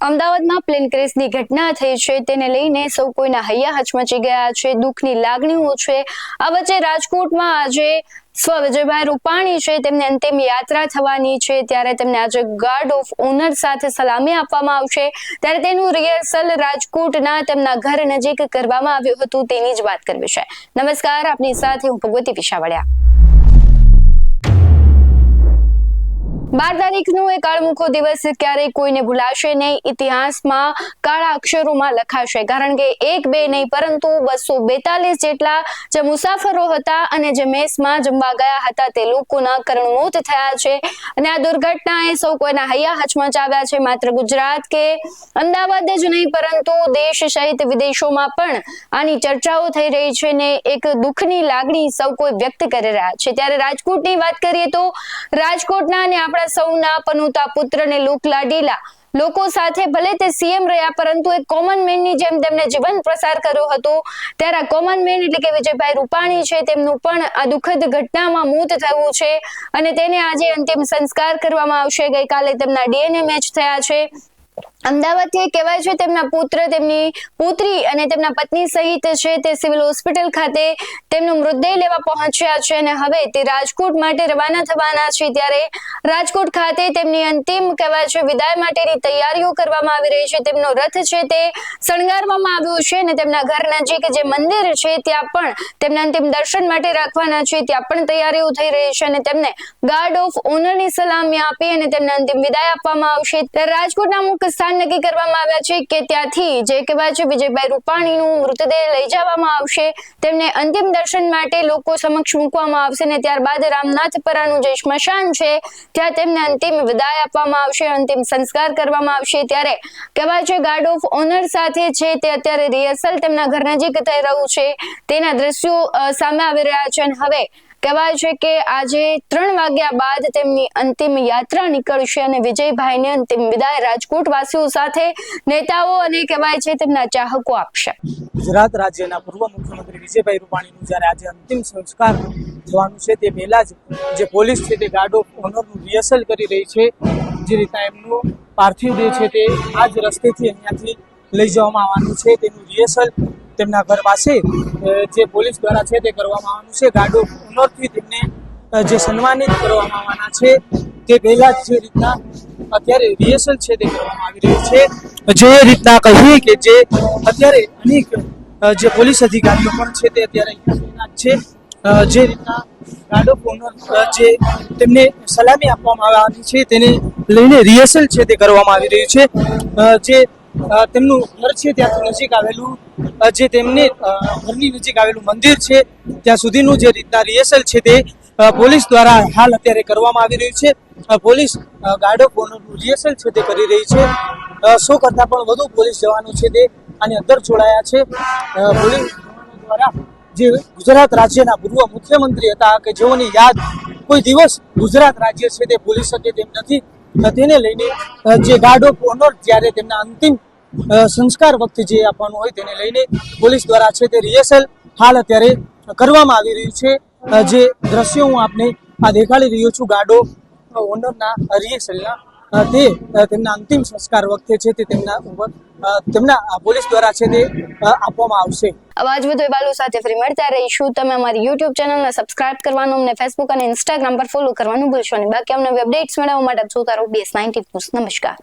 અમદાવાદમાં પ્લેન ક્રેશની ઘટના થઈ છે તેને લઈને સૌ કોઈના હૈયા હચમચી ગયા છે, દુઃખની લાગણીઓ છે। આ વચ્ચે રાજકોટમાં આજે વિજયભાઈ રૂપાણી છે તેમને અંતિમ યાત્રા થવાની છે, ત્યારે તેમને આજે ગાર્ડ ઓફ ઓનર સાથે સલામી આપવામાં આવશે। ત્યારે તેનું રિહર્સલ રાજકોટના તેમના ઘર નજીક કરવામાં આવ્યું હતું તેની જ વાત કરવી છે। નમસ્કાર, આપની સાથે હું ભગવતી વિશાવડિયા। 12 તારીખનો એ કાળમુખો દિવસ ક્યારેય કોઈને ભૂલાશે નહીં, ઇતિહાસમાં કાળા અક્ષરોમાં લખાશે, કારણ કે એક બે નહીં પરંતુ 242 જેટલા જે મુસાફરો હતા અને જે મેસમાં જમવા ગયા હતા તે લોકોના કરુણમોત થયા છે અને આ દુર્ઘટનાએ સૌ કોઈના હૈયા હચમચાવ્યા છે। માત્ર ગુજરાત કે અમદાવાદ જ નહીં પરંતુ દેશ સહિત વિદેશોમાં પણ આની ચર્ચાઓ થઈ રહી છે ને એક દુઃખની લાગણી સૌ કોઈ વ્યક્ત કરી રહ્યા છે। ત્યારે રાજકોટની વાત કરીએ તો રાજકોટના અને આપણા સૌના પનોતા પુત્રને લોકલાડીલા લોકો સાથે ભલે તે સીએમ રહ્યા પરંતુ એક કોમન મેનની જેમ તેમને જીવન પ્રસાર કર્યો હતો। ત્યારે આ કોમન મેન એટલે કે વિજયભાઈ રૂપાણી છે તેમનું પણ આ દુઃખદ ઘટનામાં મોત થયું છે અને તેને આજે અંતિમ સંસ્કાર કરવામાં આવશે। ગઈકાલે તેમના ડીએનએ મેચ થયા છે। અમદાવાદથી કહેવાય છે તેમના પુત્ર, તેમની પુત્રી અને તેમના પત્ની સહિત છે તે સિવિલ હોસ્પિટલ ખાતે તેમનો મૃતદેહ લેવા પહોંચ્યા છે અને હવે તે રાજકોટ માટે રવાના થવાના છે। ત્યારે રાજકોટ ખાતે તેમની અંતિમ કહેવાય છે વિદાય માટેની તૈયારીઓ કરવામાં આવી રહી છે। તેમનો રથ છે તે શણગારવામાં આવ્યો છે અને તેમના ઘર નજીક જે મંદિર છે ત્યાં પણ તેમના અંતિમ દર્શન માટે રાખવાના છે, ત્યાં પણ તૈયારીઓ થઈ રહી છે અને તેમને ગાર્ડ ઓફ ઓનરની સલામી આપી અને તેમને અંતિમ વિદાય આપવામાં આવશે। ત્યારે રાજકોટના મુખ્ય સ્થાન નક્કી કરવામાં આવ્યા છે કે ત્યાંથી જે કહેવાય છે વિજયભાઈ રૂપાણીનું મૃતદેહ લઈ જવામાં આવશે, તેમને અંતિમ દર્શન માટે લોકો સમક્ષ મૂકવામાં આવશે અને ત્યારબાદ રામનાથપરાનું જે સ્મશાન છે ત્યાં તેમને અંતિમ વિદાય આપવામાં આવશે, અંતિમ સંસ્કાર કરવામાં આવશે। ત્યારે કહેવાય છે ગાર્ડ ઓફ ઓનર સાથે છે તે અત્યારે રિહર્સલ તેમના ઘર નજીક થઈ રહ્યું છે, તેના દ્રશ્યો સામે આવી રહ્યા છે અને હવે કહેવાય છે કે આજે 3 વાગ્યા બાદ તેમની અંતિમ યાત્રા નીકળશે અને વિજયભાઈને અંતિમ વિદાય રાજકોટ વાસીઓ સાથે નેતાઓ અને કહેવાય છે તેમના ચાહકો આપશે। ગુજરાત રાજ્યના પૂર્વ મુખ્યમંત્રી વિજયભાઈ રૂપાણીનું જ્યારે આજે અંતિમ સંસ્કાર થવાનું છે તે પહેલા જ જે પોલીસ છે તે ગાર્ડ ઓફ ઓનરનું રિહર્સલ કરી રહી છે। જે રીતના એમનું પાર્થિવ દેહ છે તે આ જ રસ્તેથી અહીંયાથી લઈ જવામાં આવવાનું છે, તેનું રિહર્સલ તેમના ઘર પાસે જે પોલીસ દ્વારા છે તે કરવામાં આવવાનું છે। ગાર્ડ ઓફ ઓનરથી તેમને જે સન્માનિત કરવામાં આવવાના છે તે પહેલા જ જે રીતના અત્યારે રિહર્સલ છે તે કરવામાં આવી રહ્યું છે। જે રીતના કહીએ કે જે અત્યારે અનેક જે પોલીસ અધિકારીઓ પણ છે તે અત્યારે અહીંયા છે, જે રીતના ગાર્ડ ઓફ ઓનર જે તેમને સલામી આપવામાં આવવાની છે તેને લઈને રિહર્સલ છે તે કરવામાં આવી રહ્યું છે। જે તેમનું ઘર છે ત્યાંથી નજીક આવેલું જે તેમને ઘરની નજીક આવેલું મંદિર છે ત્યાં સુધીનું જે રીતના રિહર્સલ છે તે પોલીસ દ્વારા હાલ અત્યારે કરવામાં આવી રહ્યું છે। પોલીસ ગાર્ડ ઓફ ઓનરનું રિહર્સલ છે તે કરી રહી છે। 100 કરતાં પણ વધુ પોલીસ જવાનો છે તે આની અંદર જોડાયા છે। પોલીસ જવાનો દ્વારા જે ગુજરાત રાજ્યના પૂર્વ મુખ્યમંત્રી હતા કે જેઓની યાદ કોઈ દિવસ ગુજરાત રાજ્ય છે તે ભૂલી શકે તેમ નથી, તેને લઈને જે ગાર્ડ ઓફ ઓનર જ્યારે તેમના અંતિમ સંસ્કાર વખતે જે આપવાનું હોય તેને લઈને પોલીસ દ્વારા છે તે રિહર્સલ હાલ અત્યારે કરવામાં આવી રહ્યું છે। જે દ્રશ્યો હું આપને આ દેખાડી રહ્યો છું ગાર્ડ ઓફ ઓનરના રિહર્સલના, તે તેમના અંતિમ સંસ્કાર વખતે છે તે તેમના પોલીસ દ્વારા છે તે આપવામાં આવશે। આવા જ વધુ અહેવાલો સાથે ફરી મળતા રહીશું। તમે અમારી YouTube ચેનલને સબસ્ક્રાઇબ કરવાનું, અમને Facebook અને Instagram પર ફોલો કરવાનું ભૂલશો નહીં। બાકી અમને અપડેટ્સ મેળવવા માટે જોતા રહો BS19 ન્યૂઝ। નમસ્કાર।